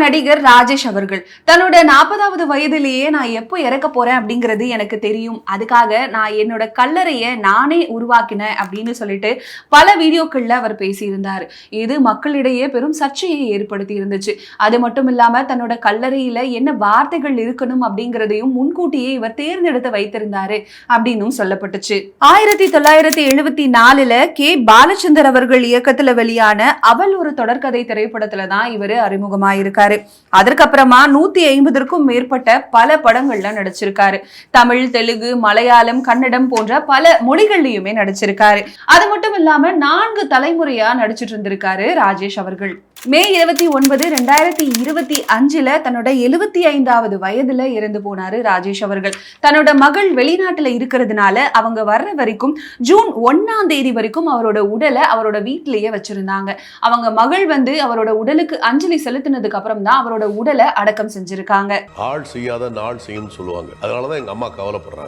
நடிகர் ராஜேஷ் அவர்கள் தன்னோட 40வது வயதிலேயே நான் எப்போ இறக்க போறேன் அப்படிங்கிறது எனக்கு தெரியும், அதுக்காக நான் என்னோட கல்லறையை நானே உருவாக்கினேன் அப்படின்னு சொல்லிட்டு பல வீடியோக்கள்ல அவர் பேசியிருந்தார். இது மக்களிடையே பெரும் சர்ச்சையை ஏற்படுத்தி இருந்துச்சு. அது மட்டும் இல்லாம தன்னோட கல்லறையில என்ன வார்த்தைகள் இருக்கணும் அப்படிங்கிறதையும் முன்கூட்டியே இவர் தேர்ந்தெடுத்து வைத்திருந்தாரு அப்படின்னு சொல்லப்பட்டுச்சு. 1974 கே பாலச்சந்தர் அவர்கள் இயக்கத்துல வெளியான அவள் ஒரு தொடர்கதை திரைப்படத்துல தான் இவர் அறிமுகமாயிருக்காரு. அதற்கப்புறமா 150க்கும் மேற்பட்ட பல படங்கள்ல நடிச்சிருக்காரு. தமிழ், தெலுங்கு, மலையாளம், கன்னடம் போன்ற பல மொழிகள்லயுமே நடிச்சிருக்காரு. அது மட்டும் இல்லாம 4 தலைமுறையா நடிச்சிட்டு இருந்திருக்காரு ராஜேஷ் அவர்கள். மே 29, 2025 தன்னோட 75வது வயதுல இறந்து போனாரு ராஜேஷ் அவர்கள். தன்னோட மகள் வெளிநாட்டுல இருக்கிறதுனால அவங்க வர்ற வரைக்கும் ஜூன் 1ஆம் தேதி வரைக்கும் அவரோட உடலை அவரோட வீட்டிலேயே வச்சிருந்தாங்க. அவங்க மகள் அவரோட உடலுக்கு அஞ்சலி செலுத்தினதுக்கு அப்புறம் தான் அவரோட உடலை அடக்கம் செஞ்சிருக்காங்க. ஆள் செய்யாத நாள் செய்யும் சொல்லுவாங்க. அதனாலதான் எங்க அம்மா கவலைப்படுறாங்க.